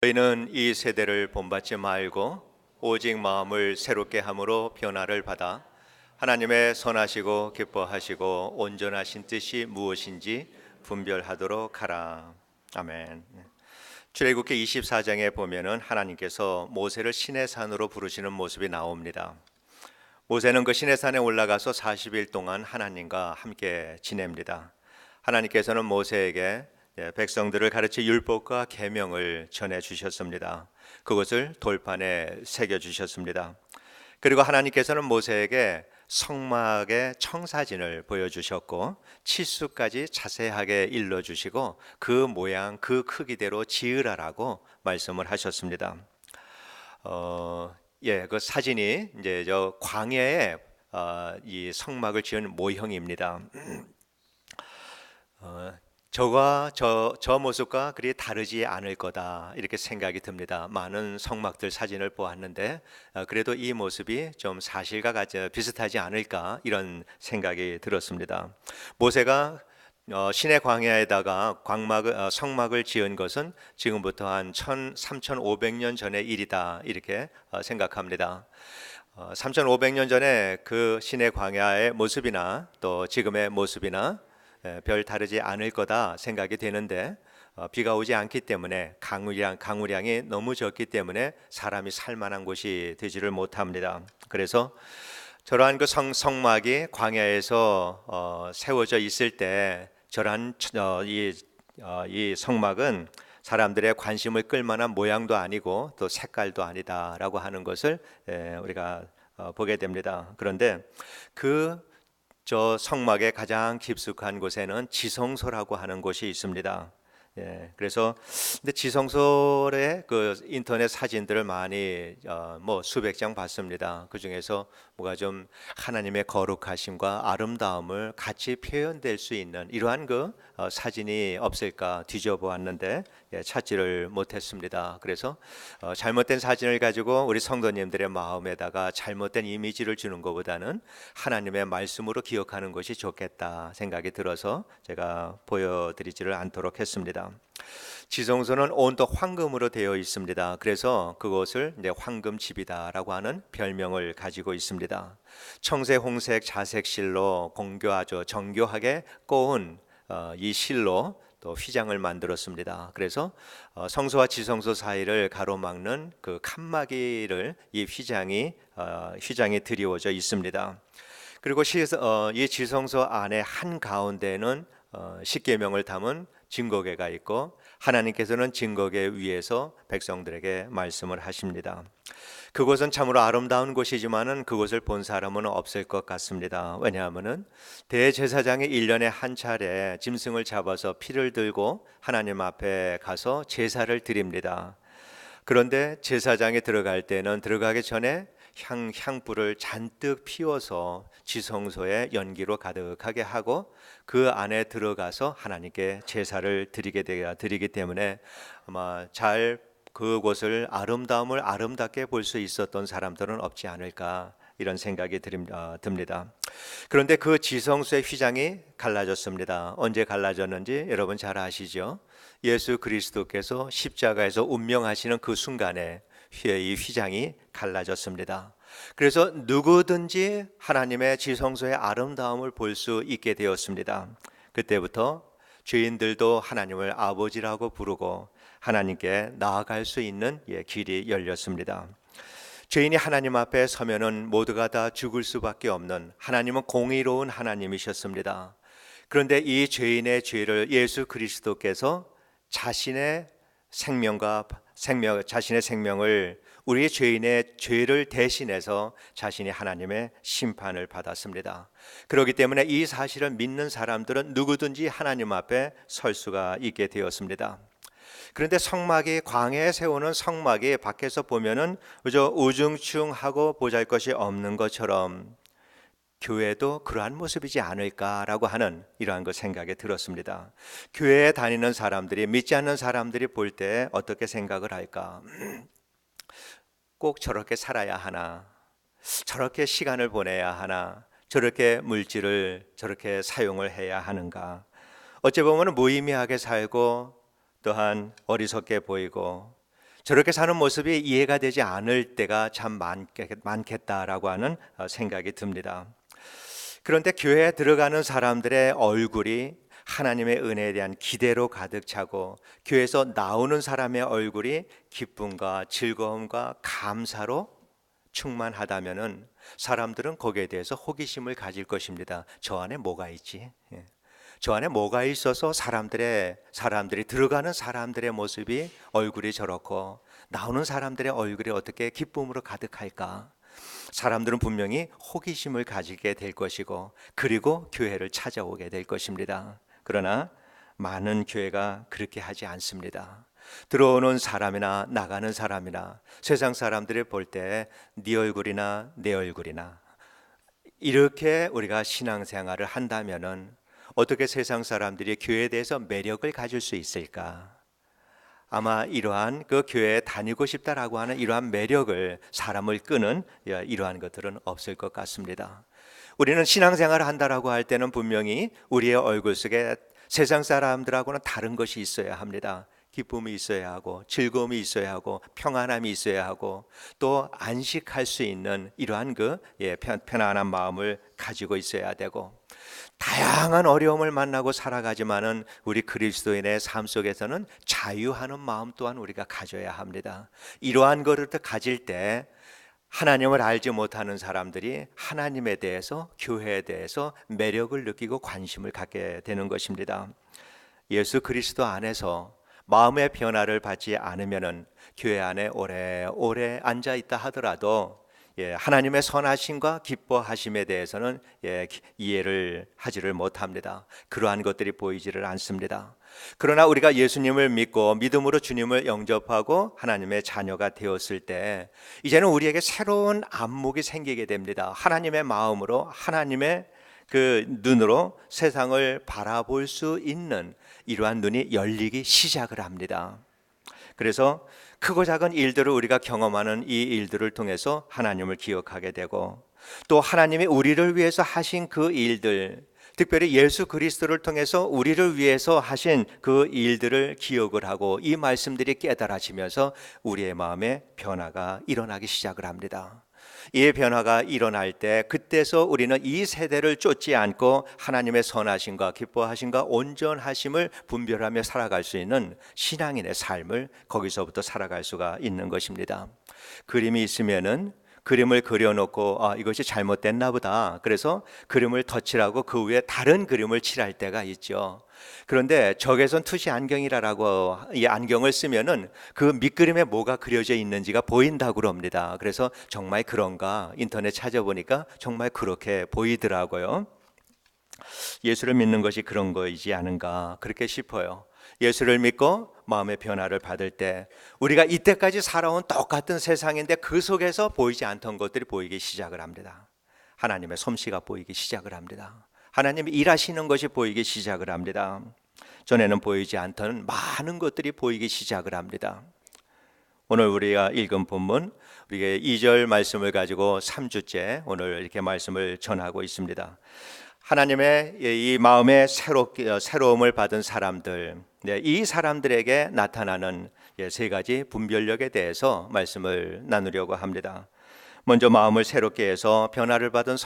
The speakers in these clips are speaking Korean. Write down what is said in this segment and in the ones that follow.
저희는 이 세대를 본받지 말고 오직 마음을 새롭게 함으로 변화를 받아 하나님의 선하시고 기뻐하시고 온전하신 뜻이 무엇인지 분별하도록 하라. 아멘. 출애굽기 24장에 보면은 하나님께서 모세를 시내산으로 부르시는 모습이 나옵니다. 모세는 그 시내산에 올라가서 40일 동안 하나님과 함께 지냅니다. 하나님께서는 모세에게 백성들을 가르쳐 율법과 계명을 전해 주셨습니다. 그것을 돌판에 새겨 주셨습니다. 그리고 하나님께서는 모세에게 성막의 청사진을 보여주셨고 치수까지 자세하게 일러주시고 그 모양 그 크기대로 지으라라고 말씀을 하셨습니다. 그 사진이 이제 저 광야에 이 성막을 지은 모형입니다. 저 모습과 그리 다르지 않을 거다 이렇게 생각이 듭니다. 많은 성막들 사진을 보았는데 그래도 이 모습이 좀 사실과 같이 비슷하지 않을까 이런 생각이 들었습니다. 모세가 시내 광야에다가 성막을 지은 것은 지금부터 한 3,500년 전의 일이다 이렇게 생각합니다. 3,500년 전에 그 시내 광야의 모습이나 또 지금의 모습이나 별 다르지 않을 거다 생각이 되는데 비가 오지 않기 때문에 강우량이 너무 적기 때문에 사람이 살 만한 곳이 되지를 못합니다. 그래서 저러한 그 성막이 광야에서 세워져 있을 때 저러한 이 성막은 사람들의 관심을 끌 만한 모양도 아니고 또 색깔도 아니다라고 하는 것을 우리가 보게 됩니다. 그런데 저 성막의 가장 깊숙한 곳에는 지성소라고 하는 곳이 있습니다. 그래서 근데 지성소의 그 인터넷 사진들을 많이 수백 장 봤습니다. 그 중에서 뭐가 좀 하나님의 거룩하심과 아름다움을 같이 표현될 수 있는 이러한 그 사진이 없을까 뒤져보았는데 찾지를 못했습니다. 그래서 잘못된 사진을 가지고 우리 성도님들의 마음에다가 잘못된 이미지를 주는 것보다는 하나님의 말씀으로 기억하는 것이 좋겠다 생각이 들어서 제가 보여드리지를 않도록 했습니다. 지성소는 온통 황금으로 되어 있습니다. 그래서 그것을 이제 황금집이다라고 하는 별명을 가지고 있습니다. 청색, 홍색, 자색 실로 아주 정교하게 꼬은 이 실로 또 휘장을 만들었습니다. 그래서 성소와 지성소 사이를 가로막는 그 칸막이를 이 휘장이 드리워져 있습니다. 그리고 이 지성소 안에 한 가운데는 십계명을 담은 증거궤가 있고 하나님께서는 증거궤 위에서 백성들에게 말씀을 하십니다. 그곳은 참으로 아름다운 곳이지만은 그곳을 본 사람은 없을 것 같습니다. 왜냐하면은 대제사장이 1년에 한 차례 짐승을 잡아서 피를 들고 하나님 앞에 가서 제사를 드립니다. 그런데 제사장이 들어가기 전에 향불을 잔뜩 피워서 지성소에 연기로 가득하게 하고 그 안에 들어가서 하나님께 제사를 드리기 때문에 아마 그곳을 아름다움을 아름답게 볼 수 있었던 사람들은 없지 않을까 이런 생각이 듭니다. 그런데 그 지성소의 휘장이 갈라졌습니다. 언제 갈라졌는지 여러분 잘 아시죠? 예수 그리스도께서 십자가에서 운명하시는 그 순간에 이 휘장이 갈라졌습니다. 그래서 누구든지 하나님의 지성소의 아름다움을 볼 수 있게 되었습니다. 그때부터 죄인들도 하나님을 아버지라고 부르고 하나님께 나아갈 수 있는 길이 열렸습니다. 죄인이 하나님 앞에 서면은 모두가 다 죽을 수밖에 없는 하나님은 공의로운 하나님이셨습니다. 그런데 이 죄인의 죄를 예수 그리스도께서 자신의 생명을 우리 죄인의 죄를 대신해서 자신이 하나님의 심판을 받았습니다. 그렇기 때문에 이 사실을 믿는 사람들은 누구든지 하나님 앞에 설 수가 있게 되었습니다. 그런데 광야에 세우는 성막이 밖에서 보면은 그저 우중충하고 보잘것이 없는 것처럼 교회도 그러한 모습이지 않을까라고 하는 이러한 생각이 들었습니다. 교회에 다니는 사람들이 믿지 않는 사람들이 볼 때 어떻게 생각을 할까? 꼭 저렇게 살아야 하나? 저렇게 시간을 보내야 하나? 저렇게 물질을 저렇게 사용을 해야 하는가? 어찌 보면 무의미하게 살고 또한 어리석게 보이고 저렇게 사는 모습이 이해가 되지 않을 때가 참 많겠다라고 하는 생각이 듭니다. 그런데 교회에 들어가는 사람들의 얼굴이 하나님의 은혜에 대한 기대로 가득 차고, 교회에서 나오는 사람의 얼굴이 기쁨과 즐거움과 감사로 충만하다면은 사람들은 거기에 대해서 호기심을 가질 것입니다. 저 안에 뭐가 있지? 저 안에 뭐가 있어서 사람들이 들어가는 사람들의 모습이 얼굴이 저렇고 나오는 사람들의 얼굴이 어떻게 기쁨으로 가득할까? 사람들은 분명히 호기심을 가지게 될 것이고, 그리고 교회를 찾아오게 될 것입니다. 그러나 많은 교회가 그렇게 하지 않습니다. 들어오는 사람이나 나가는 사람이나 세상 사람들이 볼 때 네 얼굴이나 내 얼굴이나 이렇게 우리가 신앙생활을 한다면은 어떻게 세상 사람들이 교회에 대해서 매력을 가질 수 있을까? 아마 이러한 그 교회에 다니고 싶다라고 하는 이러한 매력을, 사람을 끄는 이러한 것들은 없을 것 같습니다. 우리는 신앙생활을 한다라고 할 때는 분명히 우리의 얼굴 속에 세상 사람들하고는 다른 것이 있어야 합니다. 기쁨이 있어야 하고, 즐거움이 있어야 하고, 평안함이 있어야 하고, 또 안식할 수 있는 이러한 편안한 마음을 가지고 있어야 되고, 다양한 어려움을 만나고 살아가지만은 우리 그리스도인의 삶 속에서는 자유하는 마음 또한 우리가 가져야 합니다. 이러한 것을 가질 때 하나님을 알지 못하는 사람들이 하나님에 대해서, 교회에 대해서 매력을 느끼고 관심을 갖게 되는 것입니다. 예수 그리스도 안에서 마음의 변화를 받지 않으면은 교회 안에 오래오래 앉아 있다 하더라도 하나님의 선하심과 기뻐하심에 대해서는 이해를 하지를 못합니다. 그러한 것들이 보이지를 않습니다. 그러나 우리가 예수님을 믿고 믿음으로 주님을 영접하고 하나님의 자녀가 되었을 때 이제는 우리에게 새로운 안목이 생기게 됩니다. 하나님의 마음으로, 하나님의 그 눈으로 세상을 바라볼 수 있는 이러한 눈이 열리기 시작을 합니다. 그래서 크고 작은 일들을 우리가 경험하는 이 일들을 통해서 하나님을 기억하게 되고, 또 하나님이 우리를 위해서 하신 그 일들, 특별히 예수 그리스도를 통해서 우리를 위해서 하신 그 일들을 기억을 하고 이 말씀들이 깨달아지면서 우리의 마음에 변화가 일어나기 시작을 합니다. 이 변화가 일어날 때 그때서 우리는 이 세대를 쫓지 않고 하나님의 선하심과 기뻐하심과 온전하심을 분별하며 살아갈 수 있는 신앙인의 삶을 거기서부터 살아갈 수가 있는 것입니다. 그림이 있으면은 그림을 그려놓고 이것이 잘못됐나 보다, 그래서 그림을 덧칠하고 그 위에 다른 그림을 칠할 때가 있죠. 그런데 적외선 투시 안경이라고 이 안경을 쓰면은 그 밑그림에 뭐가 그려져 있는지가 보인다고 합니다. 그래서 정말 그런가 인터넷 찾아보니까 정말 그렇게 보이더라고요. 예수를 믿는 것이 그런 거이지 않은가 그렇게 싶어요. 예수를 믿고 마음의 변화를 받을 때 우리가 이때까지 살아온 똑같은 세상인데 그 속에서 보이지 않던 것들이 보이기 시작을 합니다. 하나님의 솜씨가 보이기 시작을 합니다. 하나님이 일하시는 것이 보이기 시작을 합니다. 전에는 보이지 않던 많은 것들이 보이기 시작을 합니다. 오늘 우리가 읽은 본문, 우리가 2절 말씀을 가지고 3주째 오늘 이렇게 말씀을 전하고 있습니다. 하나님의 이 마음에 새로움을 받은 사람들, 이 사람들에게 나타나는 세 가지 분별력에 대해서 말씀을 나누려고 합니다. 먼저 마음을 새롭게 해서 변화를 받은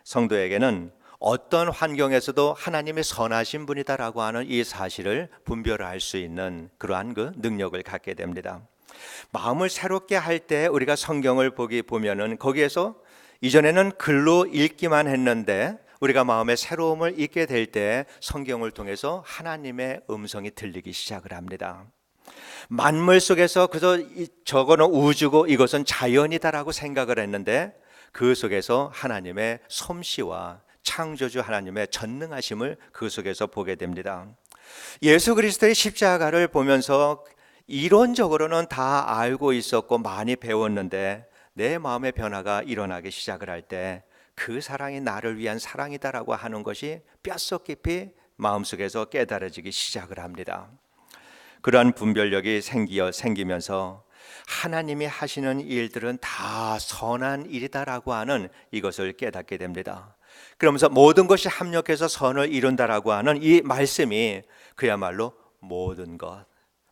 성도에게는 어떤 환경에서도 하나님이 선하신 분이다라고 하는 이 사실을 분별할 수 있는 그러한 그 능력을 갖게 됩니다. 마음을 새롭게 할 때 우리가 성경을 보면은 거기에서 이전에는 글로 읽기만 했는데 우리가 마음의 새로움을 잊게 될 때 성경을 통해서 하나님의 음성이 들리기 시작을 합니다. 만물 속에서 그저 저거는 우주고 이것은 자연이다라고 생각을 했는데 그 속에서 하나님의 솜씨와 창조주 하나님의 전능하심을 그 속에서 보게 됩니다. 예수 그리스도의 십자가를 보면서 이론적으로는 다 알고 있었고 많이 배웠는데 내 마음의 변화가 일어나기 시작을 할 때 그 사랑이 나를 위한 사랑이다라고 하는 것이 뼛속 깊이 마음속에서 깨달아지기 시작을 합니다. 그러한 분별력이 생기면서 하나님이 하시는 일들은 다 선한 일이다라고 하는 이것을 깨닫게 됩니다. 그러면서 모든 것이 합력해서 선을 이룬다라고 하는 이 말씀이 그야말로 모든 것,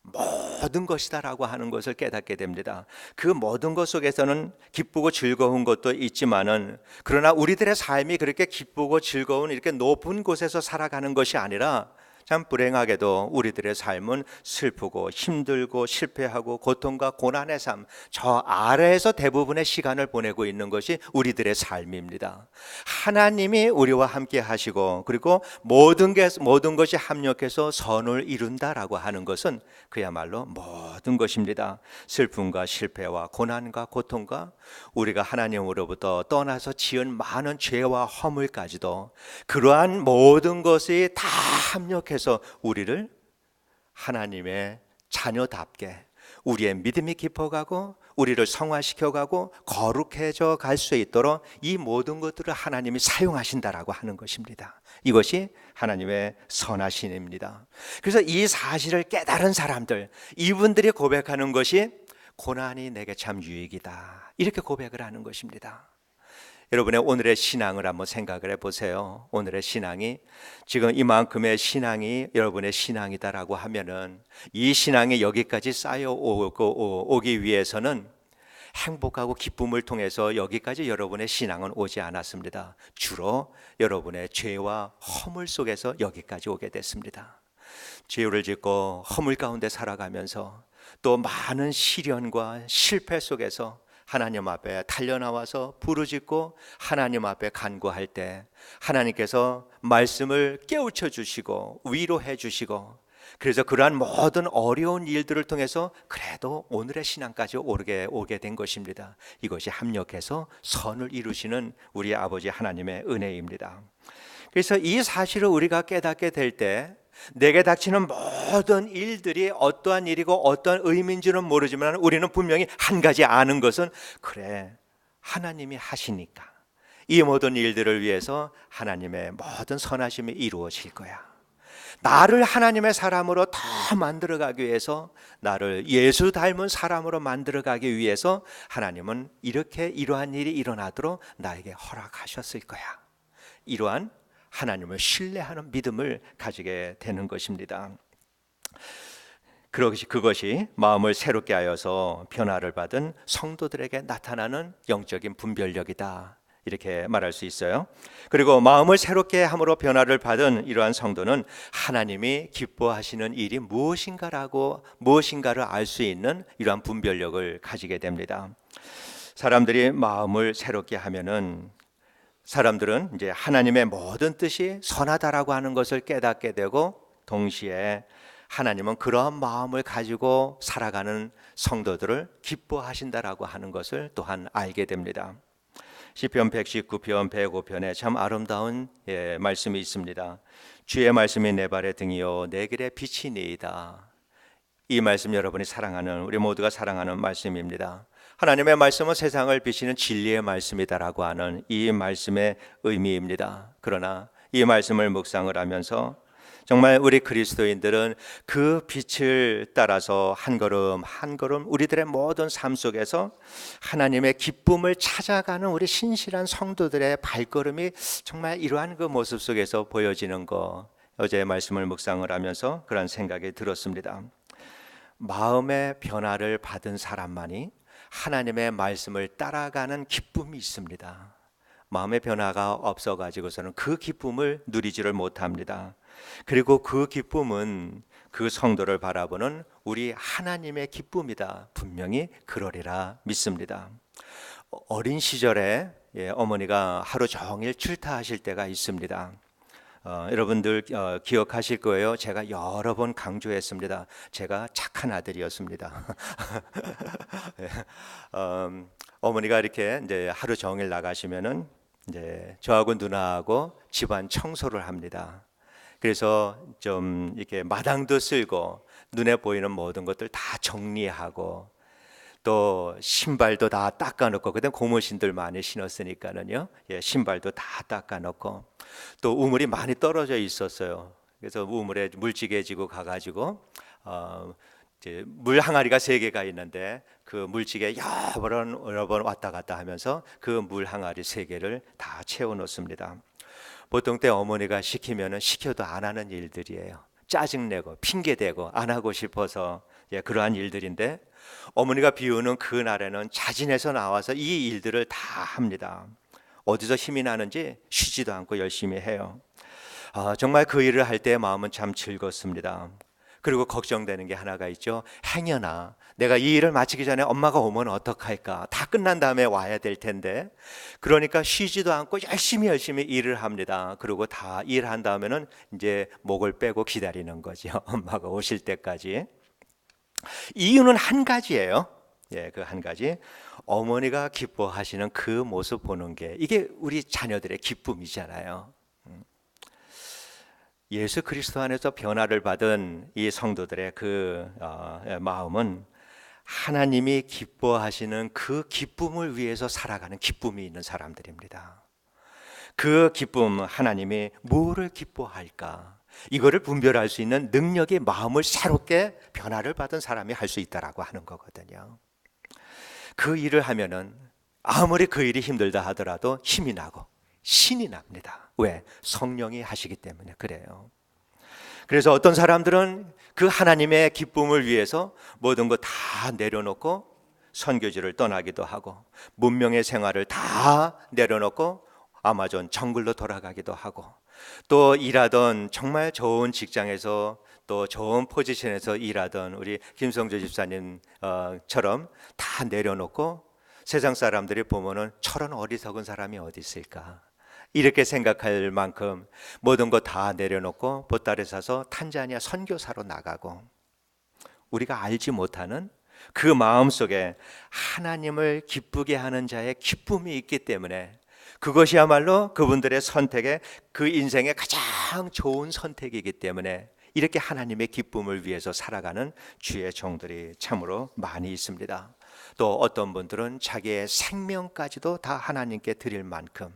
모든 것이다라고 하는 것을 깨닫게 됩니다. 그 모든 것 속에서는 기쁘고 즐거운 것도 있지만은, 그러나 우리들의 삶이 그렇게 기쁘고 즐거운 이렇게 높은 곳에서 살아가는 것이 아니라 참 불행하게도 우리들의 삶은 슬프고 힘들고 실패하고 고통과 고난의 삶, 저 아래에서 대부분의 시간을 보내고 있는 것이 우리들의 삶입니다. 하나님이 우리와 함께 하시고 그리고 모든 것이 합력해서 선을 이룬다라고 하는 것은 그야말로 모든 것입니다. 슬픔과 실패와 고난과 고통과 우리가 하나님으로부터 떠나서 지은 많은 죄와 허물까지도, 그러한 모든 것이 다 합력해서 우리를 하나님의 자녀답게, 우리의 믿음이 깊어가고 우리를 성화시켜가고 거룩해져 갈 수 있도록 이 모든 것들을 하나님이 사용하신다라고 하는 것입니다. 이것이 하나님의 선하심입니다. 그래서 이 사실을 깨달은 사람들, 이분들이 고백하는 것이 고난이 내게 참 유익이다, 이렇게 고백을 하는 것입니다. 여러분의 오늘의 신앙을 한번 생각을 해보세요. 오늘의 신앙이, 지금 이만큼의 신앙이 여러분의 신앙이다라고 하면은, 이 신앙이 여기까지 쌓여오기 위해서는 행복하고 기쁨을 통해서 여기까지 여러분의 신앙은 오지 않았습니다. 주로 여러분의 죄와 허물 속에서 여기까지 오게 됐습니다. 죄를 짓고 허물 가운데 살아가면서 또 많은 시련과 실패 속에서 하나님 앞에 달려나와서 부르짖고 하나님 앞에 간구할 때 하나님께서 말씀을 깨우쳐 주시고 위로해 주시고, 그래서 그러한 모든 어려운 일들을 통해서 그래도 오늘의 신앙까지 오게 된 것입니다. 이것이 합력해서 선을 이루시는 우리 아버지 하나님의 은혜입니다. 그래서 이 사실을 우리가 깨닫게 될 때 내게 닥치는 모든 일들이 어떠한 일이고 어떠한 의미인지는 모르지만 우리는 분명히 한 가지 아는 것은, 그래, 하나님이 하시니까 이 모든 일들을 위해서 하나님의 모든 선하심이 이루어질 거야. 나를 하나님의 사람으로 더 만들어가기 위해서, 나를 예수 닮은 사람으로 만들어가기 위해서 하나님은 이러한 일이 일어나도록 나에게 허락하셨을 거야. 이러한 하나님을 신뢰하는 믿음을 가지게 되는 것입니다. 그것이 마음을 새롭게 하여서 변화를 받은 성도들에게 나타나는 영적인 분별력이다, 이렇게 말할 수 있어요. 그리고 마음을 새롭게 함으로 변화를 받은 이러한 성도는 하나님이 기뻐하시는 일이 무엇인가를 알 수 있는 이러한 분별력을 가지게 됩니다. 사람들이 마음을 새롭게 하면은 사람들은 이제 하나님의 모든 뜻이 선하다라고 하는 것을 깨닫게 되고, 동시에 하나님은 그러한 마음을 가지고 살아가는 성도들을 기뻐하신다라고 하는 것을 또한 알게 됩니다. 시편 119편 105편에 참 아름다운 말씀이 있습니다. 주의 말씀이 내 발의 등이요 내 길의 빛이니이다. 이 말씀 여러분이 사랑하는, 우리 모두가 사랑하는 말씀입니다. 하나님의 말씀은 세상을 비치는 진리의 말씀이다라고 하는 이 말씀의 의미입니다. 그러나 이 말씀을 묵상을 하면서 정말 우리 그리스도인들은 그 빛을 따라서 한 걸음 한 걸음 우리들의 모든 삶 속에서 하나님의 기쁨을 찾아가는 우리 신실한 성도들의 발걸음이 정말 이러한 그 모습 속에서 보여지는 거, 어제 말씀을 묵상을 하면서 그런 생각이 들었습니다. 마음의 변화를 받은 사람만이 하나님의 말씀을 따라가는 기쁨이 있습니다. 마음의 변화가 없어가지고서는 그 기쁨을 누리지를 못합니다. 그리고 그 기쁨은 그 성도를 바라보는 우리 하나님의 기쁨이다, 분명히 그러리라 믿습니다. 어린 시절에 어머니가 하루 종일 출타하실 때가 있습니다. 여러분들 기억하실 거예요. 제가 여러 번 강조했습니다. 제가 착한 아들이었습니다. 어머니가 이렇게 이제 하루 종일 나가시면은 이제 저하고 누나하고 집안 청소를 합니다. 그래서 좀 이렇게 마당도 쓸고 눈에 보이는 모든 것들 다 정리하고, 또 신발도 다 닦아놓고, 그때 고무신들 많이 신었으니까는요, 신발도 다 닦아놓고, 또 우물이 많이 떨어져 있었어요. 그래서 우물에 물찌개 지고 가가지고 이제 물 항아리가 3개가 있는데 그 물찌개 여러 번 왔다 갔다 하면서 그 물 항아리 3개를 다 채워놓습니다. 보통 때 어머니가 시키면은 시켜도 안 하는 일들이에요. 짜증내고 핑계대고 안 하고 싶어서 그러한 일들인데 어머니가 비우는 그 날에는 자진해서 나와서 이 일들을 다 합니다. 어디서 힘이 나는지 쉬지도 않고 열심히 해요. 정말 그 일을 할 때 마음은 참 즐겁습니다. 그리고 걱정되는 게 하나가 있죠. 행여나 내가 이 일을 마치기 전에 엄마가 오면 어떡할까? 다 끝난 다음에 와야 될 텐데. 그러니까 쉬지도 않고 열심히 일을 합니다. 그리고 다 일한 다음에는 이제 목을 빼고 기다리는 거죠. 엄마가 오실 때까지. 이유는 한 가지예요. 그 한 가지. 어머니가 기뻐하시는 그 모습 보는 게 이게 우리 자녀들의 기쁨이잖아요. 예수 그리스도 안에서 변화를 받은 이 성도들의 그 마음은 하나님이 기뻐하시는 그 기쁨을 위해서 살아가는 기쁨이 있는 사람들입니다. 그 기쁨, 하나님이 뭐를 기뻐할까? 이거를 분별할 수 있는 능력이 마음을 새롭게 변화를 받은 사람이 할 수 있다라고 하는 거거든요. 그 일을 하면은 아무리 그 일이 힘들다 하더라도 힘이 나고 신이 납니다. 왜? 성령이 하시기 때문에 그래요. 그래서 어떤 사람들은 그 하나님의 기쁨을 위해서 모든 거 다 내려놓고 선교지를 떠나기도 하고 문명의 생활을 다 내려놓고 아마존 정글로 돌아가기도 하고 또 일하던 정말 좋은 직장에서 또 좋은 포지션에서 일하던 우리 김성조 집사님처럼 다 내려놓고 세상 사람들이 보면은 저런 어리석은 사람이 어디 있을까 이렇게 생각할 만큼 모든 거 다 내려놓고 보따리 사서 탄자니아 선교사로 나가고 우리가 알지 못하는 그 마음속에 하나님을 기쁘게 하는 자의 기쁨이 있기 때문에 그것이야말로 그분들의 선택에 그 인생의 가장 좋은 선택이기 때문에 이렇게 하나님의 기쁨을 위해서 살아가는 주의 종들이 참으로 많이 있습니다. 또 어떤 분들은 자기의 생명까지도 다 하나님께 드릴 만큼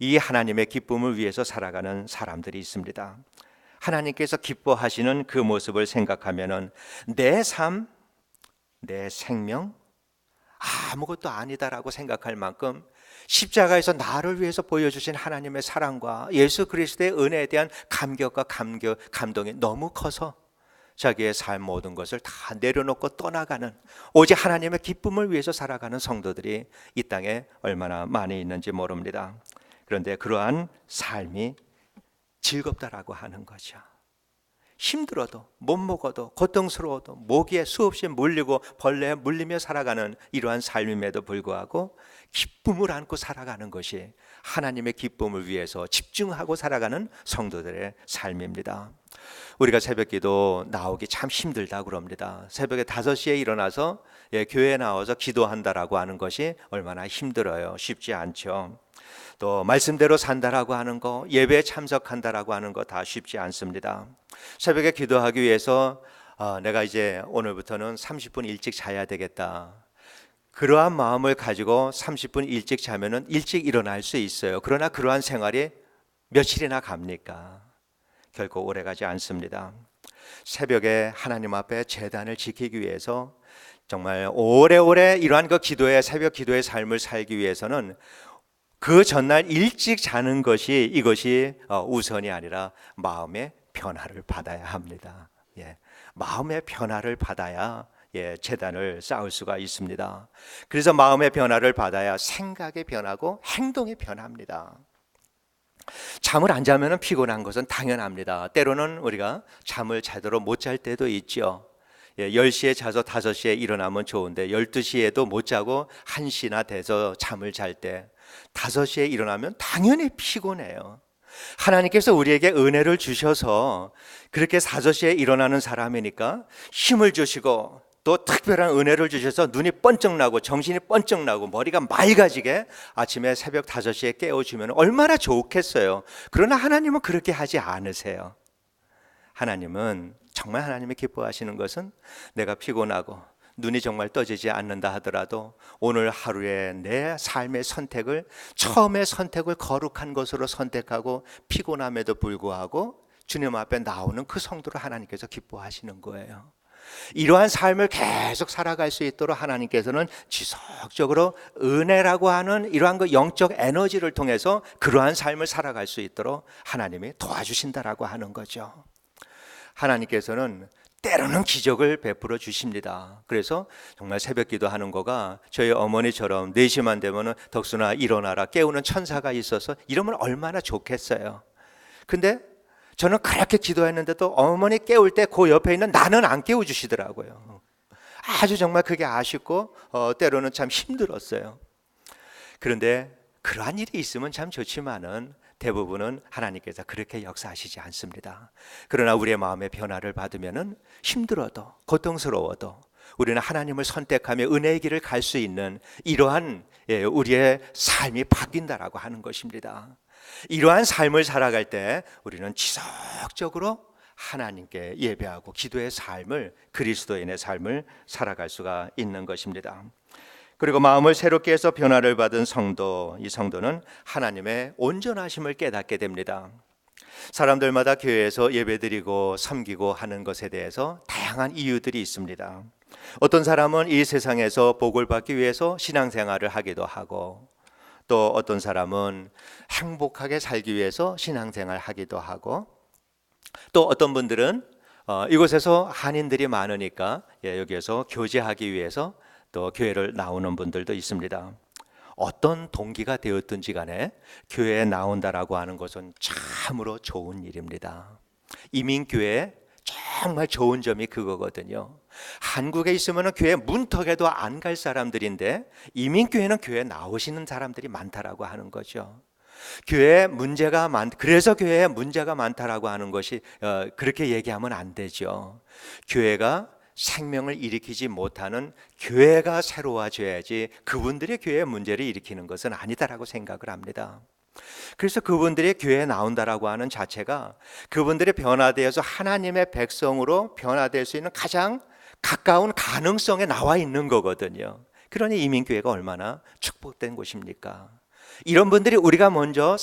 이 하나님의 기쁨을 위해서 살아가는 사람들이 있습니다. 하나님께서 기뻐하시는 그 모습을 생각하면은 내 삶, 내 생명 아무것도 아니다라고 생각할 만큼 십자가에서 나를 위해서 보여주신 하나님의 사랑과 예수 그리스도의 은혜에 대한 감격과 감동이 너무 커서 자기의 삶 모든 것을 다 내려놓고 떠나가는 오직 하나님의 기쁨을 위해서 살아가는 성도들이 이 땅에 얼마나 많이 있는지 모릅니다. 그런데 그러한 삶이 즐겁다라고 하는 거죠. 힘들어도 못 먹어도 고통스러워도 모기에 수없이 물리고 벌레에 물리며 살아가는 이러한 삶임에도 불구하고 기쁨을 안고 살아가는 것이 하나님의 기쁨을 위해서 집중하고 살아가는 성도들의 삶입니다. 우리가 새벽기도 나오기 참 힘들다 그럽니다. 새벽에 5시에 일어나서 교회에 나와서 기도한다라고 하는 것이 얼마나 힘들어요. 쉽지 않죠. 또 말씀대로 산다라고 하는 거, 예배에 참석한다라고 하는 거 다 쉽지 않습니다. 새벽에 기도하기 위해서 내가 이제 오늘부터는 30분 일찍 자야 되겠다. 그러한 마음을 가지고 30분 일찍 자면은 일찍 일어날 수 있어요. 그러나 그러한 생활이 며칠이나 갑니까? 결코 오래가지 않습니다. 새벽에 하나님 앞에 제단을 지키기 위해서 정말 오래오래 이러한 그 기도의 새벽 기도의 삶을 살기 위해서는 그 전날 일찍 자는 것이 이것이 우선이 아니라 마음의 변화를 받아야 합니다. 마음의 변화를 받아야 제단을 쌓을 수가 있습니다. 그래서 마음의 변화를 받아야 생각이 변하고 행동이 변합니다. 잠을 안 자면 피곤한 것은 당연합니다. 때로는 우리가 잠을 제대로 못 잘 때도 있죠. 10시에 자서 5시에 일어나면 좋은데 12시에도 못 자고 1시나 돼서 잠을 잘 때 5시에 일어나면 당연히 피곤해요. 하나님께서 우리에게 은혜를 주셔서 그렇게 5시에 일어나는 사람이니까 힘을 주시고 또 특별한 은혜를 주셔서 눈이 번쩍 나고 정신이 번쩍 나고 머리가 맑아지게 아침에 새벽 5시에 깨워주면 얼마나 좋겠어요. 그러나 하나님은 그렇게 하지 않으세요. 하나님은 정말 하나님이 기뻐하시는 것은 내가 피곤하고 눈이 정말 떠지지 않는다 하더라도 오늘 하루에 내 삶의 선택을 처음의 선택을 거룩한 것으로 선택하고 피곤함에도 불구하고 주님 앞에 나오는 그 성도를 하나님께서 기뻐하시는 거예요. 이러한 삶을 계속 살아갈 수 있도록 하나님께서는 지속적으로 은혜라고 하는 이러한 그 영적 에너지를 통해서 그러한 삶을 살아갈 수 있도록 하나님이 도와주신다라고 하는 거죠. 하나님께서는 때로는 기적을 베풀어 주십니다. 그래서 정말 새벽 기도하는 거가 저희 어머니처럼 4시만 되면은 덕순아 일어나라 깨우는 천사가 있어서 이러면 얼마나 좋겠어요. 근데 저는 그렇게 기도했는데도 어머니 깨울 때 그 옆에 있는 나는 안 깨워주시더라고요. 아주 정말 그게 아쉽고 때로는 참 힘들었어요. 그런데 그러한 일이 있으면 참 좋지만은 대부분은 하나님께서 그렇게 역사하시지 않습니다. 그러나 우리의 마음의 변화를 받으면은 힘들어도 고통스러워도 우리는 하나님을 선택하며 은혜의 길을 갈 수 있는 이러한 우리의 삶이 바뀐다라고 하는 것입니다. 이러한 삶을 살아갈 때 우리는 지속적으로 하나님께 예배하고 기도의 삶을, 그리스도인의 삶을 살아갈 수가 있는 것입니다. 그리고 마음을 새롭게 해서 변화를 받은 성도, 이 성도는 하나님의 온전하심을 깨닫게 됩니다. 사람들마다 교회에서 예배드리고 섬기고 하는 것에 대해서 다양한 이유들이 있습니다. 어떤 사람은 이 세상에서 복을 받기 위해서 신앙생활을 하기도 하고, 또 어떤 사람은 행복하게 살기 위해서 신앙생활을 하기도 하고, 또 어떤 분들은 이곳에서 한인들이 많으니까 여기에서 교제하기 위해서 또 교회를 나오는 분들도 있습니다. 어떤 동기가 되었든지 간에 교회에 나온다라고 하는 것은 참으로 좋은 일입니다. 이민교회 정말 좋은 점이 그거거든요. 한국에 있으면 교회 문턱에도 안 갈 사람들인데 이민교회는 교회에 나오시는 사람들이 많다라고 하는 거죠. 그래서 교회에 문제가 많다라고 하는 것이 그렇게 얘기하면 안 되죠. 교회가 생명을 일으키지 못하는 교회가 새로워져야지 그분들의 교회의 문제를 일으키는 것은 아니다라고 생각을 합니다. 그래서 그분들이 교회에 나온다라고 하는 자체가 그분들이 변화되어서 하나님의 백성으로 변화될 수 있는 가장 가까운 가능성에 나와 있는 거거든요. 그러니 이민교회가 얼마나 축복된 곳입니까? 이런 분들이 우리가 먼저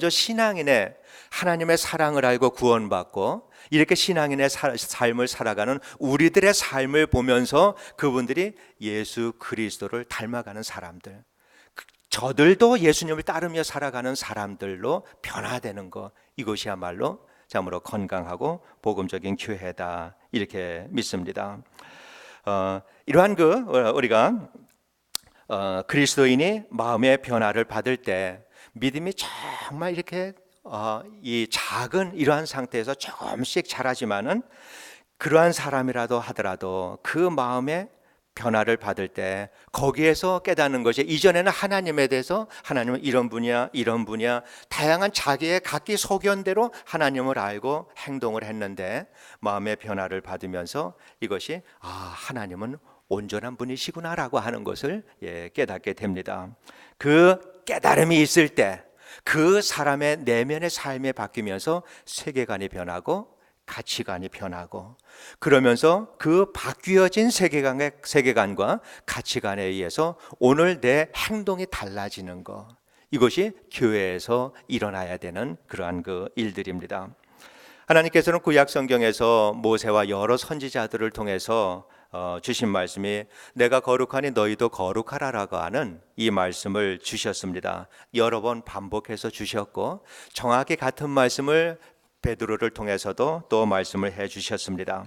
신앙인의 하나님의 사랑을 알고 구원받고 이렇게 신앙인의 삶을 살아가는 우리들의 삶을 보면서 그분들이 예수 그리스도를 닮아가는 사람들, 저들도 예수님을 따르며 살아가는 사람들로 변화되는 것, 이것이야말로 참으로 건강하고 복음적인 교회다, 이렇게 믿습니다. 이러한 우리가 그리스도인이 마음의 변화를 받을 때 믿음이 정말 이렇게 이 작은 이러한 상태에서 조금씩 자라지만은 그러한 사람이라도 하더라도 그 마음의 변화를 받을 때 거기에서 깨닫는 것이 이전에는 하나님에 대해서 하나님은 이런 분이야 다양한 자기의 각기 소견대로 하나님을 알고 행동을 했는데 마음의 변화를 받으면서 이것이 하나님은 온전한 분이시구나라고 하는 것을 깨닫게 됩니다. 그 깨달음이 있을 때 그 사람의 내면의 삶이 바뀌면서 세계관이 변하고 가치관이 변하고, 그러면서 그 바뀌어진 세계관과 가치관에 의해서 오늘 내 행동이 달라지는 것, 이것이 교회에서 일어나야 되는 그러한 일들입니다. 하나님께서는 구약 성경에서 모세와 여러 선지자들을 통해서 주신 말씀이 내가 거룩하니 너희도 거룩하라라고 하는 이 말씀을 주셨습니다. 여러 번 반복해서 주셨고 정확히 같은 말씀을 베드로를 통해서도 또 말씀을 해 주셨습니다.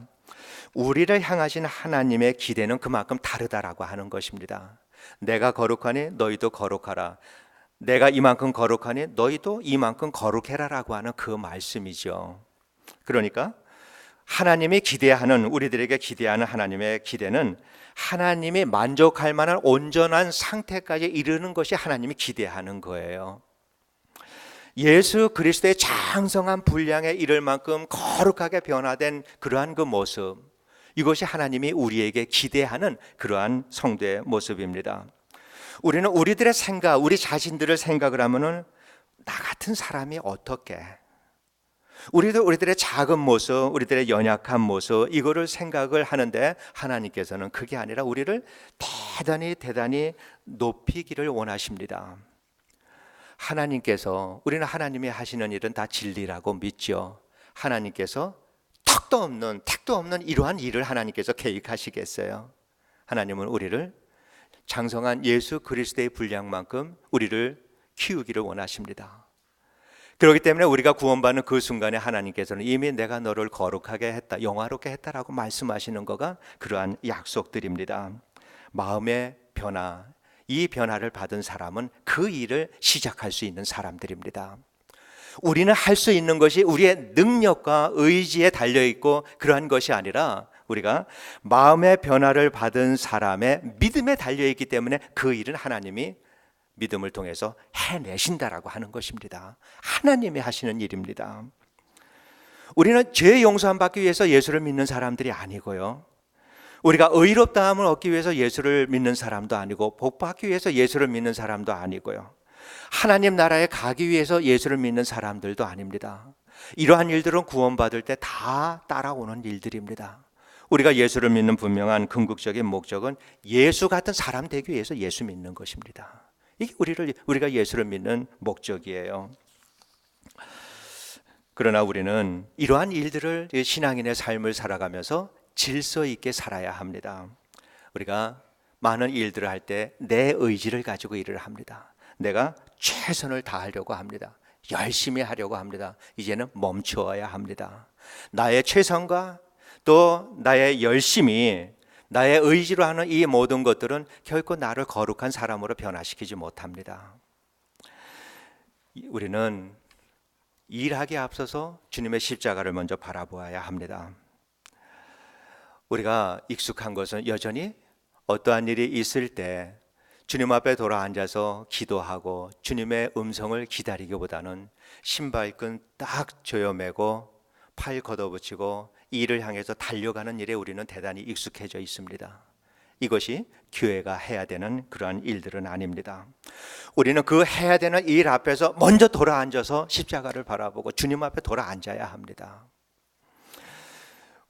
우리를 향하신 하나님의 기대는 그만큼 다르다라고 하는 것입니다. 내가 거룩하니 너희도 거룩하라. 내가 이만큼 거룩하니 너희도 이만큼 거룩해라라고 하는 그 말씀이죠. 그러니까 하나님이 우리들에게 기대하는 하나님의 기대는 하나님이 만족할 만한 온전한 상태까지 이르는 것이 하나님이 기대하는 거예요. 예수 그리스도의 장성한 분량에 이를 만큼 거룩하게 변화된 그러한 그 모습, 이것이 하나님이 우리에게 기대하는 그러한 성도의 모습입니다. 우리는 우리들의 생각, 우리 자신들을 생각을 하면은 나 같은 사람이 어떻게, 우리들의 작은 모습, 우리들의 연약한 모습, 이거를 생각을 하는데 하나님께서는 그게 아니라 우리를 대단히 높이기를 원하십니다. 우리는 하나님이 하시는 일은 다 진리라고 믿죠. 하나님께서 택도 없는 이러한 일을 하나님께서 계획하시겠어요? 하나님은 우리를 장성한 예수 그리스도의 분량만큼 우리를 키우기를 원하십니다. 그렇기 때문에 우리가 구원받는 그 순간에 하나님께서는 이미 내가 너를 거룩하게 했다, 영화롭게 했다라고 말씀하시는 거가 그러한 약속들입니다. 마음의 변화, 이 변화를 받은 사람은 그 일을 시작할 수 있는 사람들입니다. 우리는 할 수 있는 것이 우리의 능력과 의지에 달려있고 그러한 것이 아니라 우리가 마음의 변화를 받은 사람의 믿음에 달려있기 때문에 그 일은 하나님이 믿음을 통해서 해내신다라고 하는 것입니다. 하나님이 하시는 일입니다. 우리는 죄 용서함 받기 위해서 예수를 믿는 사람들이 아니고요, 우리가 의롭다함을 얻기 위해서 예수를 믿는 사람도 아니고 복 받기 위해서 예수를 믿는 사람도 아니고요, 하나님 나라에 가기 위해서 예수를 믿는 사람들도 아닙니다. 이러한 일들은 구원받을 때 다 따라오는 일들입니다. 우리가 예수를 믿는 분명한 궁극적인 목적은 예수 같은 사람 되기 위해서 예수 믿는 것입니다. 이게 우리가 예수를 믿는 목적이에요. 그러나 우리는 이러한 일들을 신앙인의 삶을 살아가면서 질서 있게 살아야 합니다. 우리가 많은 일들을 할 때 내 의지를 가지고 일을 합니다. 내가 최선을 다하려고 합니다. 열심히 하려고 합니다. 이제는 멈추어야 합니다. 나의 최선과 또 나의 열심이, 나의 의지로 하는 이 모든 것들은 결코 나를 거룩한 사람으로 변화시키지 못합니다. 우리는 일하기에 앞서서 주님의 십자가를 먼저 바라보아야 합니다. 우리가 익숙한 것은 여전히 어떠한 일이 있을 때 주님 앞에 돌아 앉아서 기도하고 주님의 음성을 기다리기보다는 신발끈 딱 조여매고 팔 걷어붙이고 일을 향해서 달려가는 일에 우리는 대단히 익숙해져 있습니다. 이것이 교회가 해야 되는 그러한 일들은 아닙니다. 우리는 그 해야 되는 일 앞에서 먼저 돌아 앉아서 십자가를 바라보고 주님 앞에 돌아 앉아야 합니다.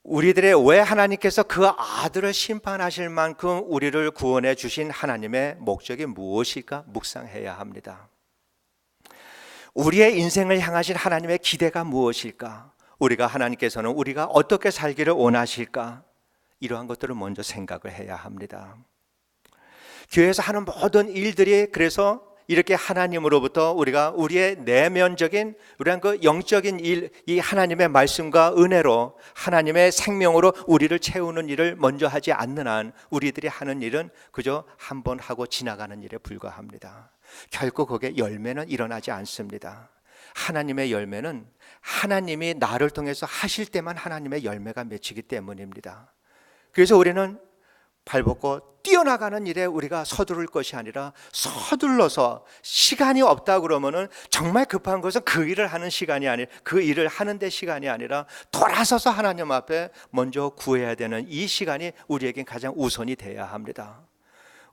우리들의 왜 하나님께서 그 아들을 심판하실 만큼 우리를 구원해 주신 하나님의 목적이 무엇일까 묵상해야 합니다. 우리의 인생을 향하신 하나님의 기대가 무엇일까? 우리가 하나님께서는 우리가 어떻게 살기를 원하실까? 이러한 것들을 먼저 생각을 해야 합니다. 교회에서 하는 모든 일들이 그래서 이렇게 하나님으로부터 우리가 우리의 내면적인 우리한 그 영적인 일, 이 하나님의 말씀과 은혜로 하나님의 생명으로 우리를 채우는 일을 먼저 하지 않는 한 우리들이 하는 일은 그저 한 번 하고 지나가는 일에 불과합니다. 결코 거기에 열매는 일어나지 않습니다. 하나님의 열매는 하나님이 나를 통해서 하실 때만 하나님의 열매가 맺히기 때문입니다. 그래서 우리는 발벗고 뛰어나가는 일에 우리가 서두를 것이 아니라 서둘러서 시간이 없다 그러면은 정말 급한 것은 그 일을 하는 시간이 아니라 그 일을 하는데 시간이 아니라 돌아서서 하나님 앞에 먼저 구해야 되는 이 시간이 우리에겐 가장 우선이 돼야 합니다.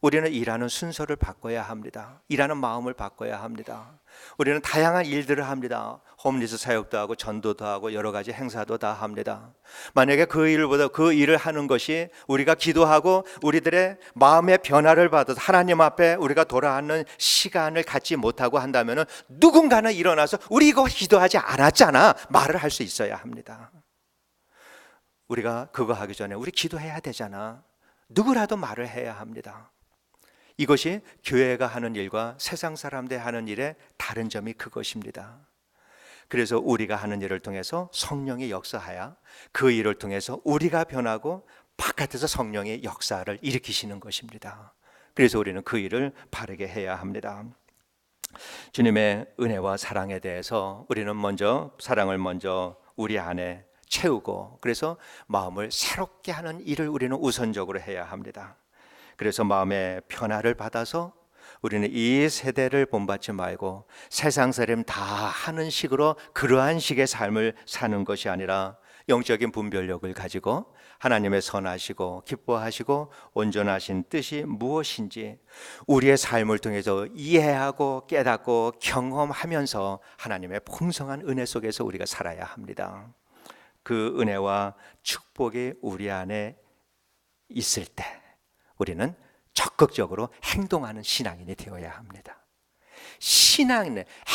우리는 일하는 순서를 바꿔야 합니다. 일하는 마음을 바꿔야 합니다. 우리는 다양한 일들을 합니다. 홈리스 사역도 하고 전도도 하고 여러 가지 행사도 다 합니다. 만약에 그 일을 하는 것이 우리가 기도하고 우리들의 마음의 변화를 받아서 하나님 앞에 우리가 돌아앉는 시간을 갖지 못하고 한다면 누군가는 일어나서 우리 이거 기도하지 않았잖아 말을 할 수 있어야 합니다. 우리가 그거 하기 전에 우리 기도해야 되잖아 누구라도 말을 해야 합니다. 이것이 교회가 하는 일과 세상 사람들이 하는 일의 다른 점이 그것입니다. 그래서 우리가 하는 일을 통해서 성령이 역사하여 그 일을 통해서 우리가 변하고 바깥에서 성령의 역사를 일으키시는 것입니다. 그래서 우리는 그 일을 바르게 해야 합니다. 주님의 은혜와 사랑에 대해서 우리는 사랑을 먼저 우리 안에 채우고 그래서 마음을 새롭게 하는 일을 우리는 우선적으로 해야 합니다. 그래서 마음의 변화를 받아서 우리는 이 세대를 본받지 말고 세상 사람 다 하는 식으로 그러한 식의 삶을 사는 것이 아니라 영적인 분별력을 가지고 하나님의 선하시고 기뻐하시고 온전하신 뜻이 무엇인지 우리의 삶을 통해서 이해하고 깨닫고 경험하면서 하나님의 풍성한 은혜 속에서 우리가 살아야 합니다. 그 은혜와 축복이 우리 안에 있을 때 우리는 적극적으로 행동하는 신앙인이 되어야 합니다.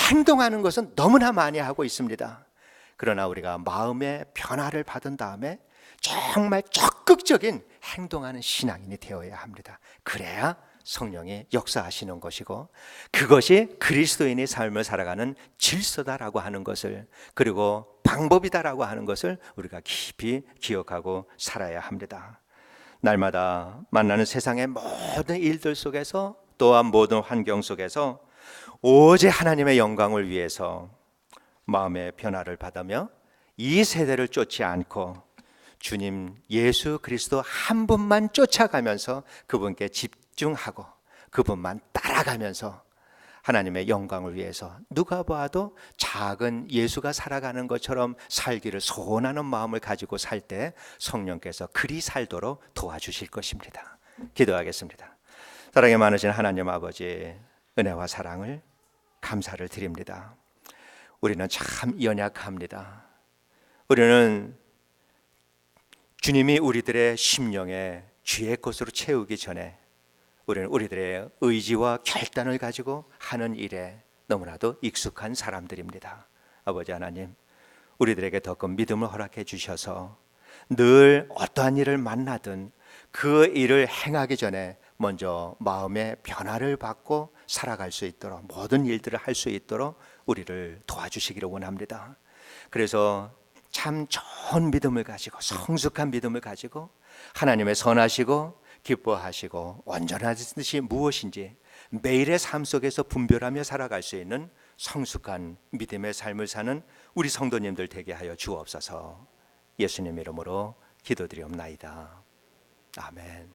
행동하는 것은 너무나 많이 하고 있습니다. 그러나 우리가 마음의 변화를 받은 다음에 정말 적극적인 행동하는 신앙인이 되어야 합니다. 그래야 성령이 역사하시는 것이고, 그것이 그리스도인의 삶을 살아가는 질서다라고 하는 것을, 그리고 방법이다라고 하는 것을 우리가 깊이 기억하고 살아야 합니다. 날마다 만나는 세상의 모든 일들 속에서, 또한 모든 환경 속에서 오직 하나님의 영광을 위해서 마음의 변화를 받으며 이 세대를 쫓지 않고 주님 예수 그리스도 한 분만 쫓아가면서 그분께 집중하고 그분만 따라가면서 하나님의 영광을 위해서 누가 봐도 작은 예수가 살아가는 것처럼 살기를 소원하는 마음을 가지고 살 때 성령께서 그리 살도록 도와주실 것입니다. 기도하겠습니다. 사랑이 많으신 하나님 아버지, 은혜와 사랑을 감사를 드립니다. 우리는 참 연약합니다. 우리는 주님이 우리들의 심령에 주의 것으로 채우기 전에 우리는 우리들의 의지와 결단을 가지고 하는 일에 너무나도 익숙한 사람들입니다. 아버지 하나님, 우리들에게 더 큰 믿음을 허락해 주셔서 늘 어떠한 일을 만나든 그 일을 행하기 전에 먼저 마음의 변화를 받고 살아갈 수 있도록, 모든 일들을 할 수 있도록 우리를 도와주시기를 원합니다. 그래서 참 좋은 믿음을 가지고, 성숙한 믿음을 가지고 하나님의 선하시고 기뻐하시고 온전하신 뜻이 무엇인지 매일의 삶 속에서 분별하며 살아갈 수 있는 성숙한 믿음의 삶을 사는 우리 성도님들 되게 하여 주옵소서. 예수님 이름으로 기도드리옵나이다. 아멘.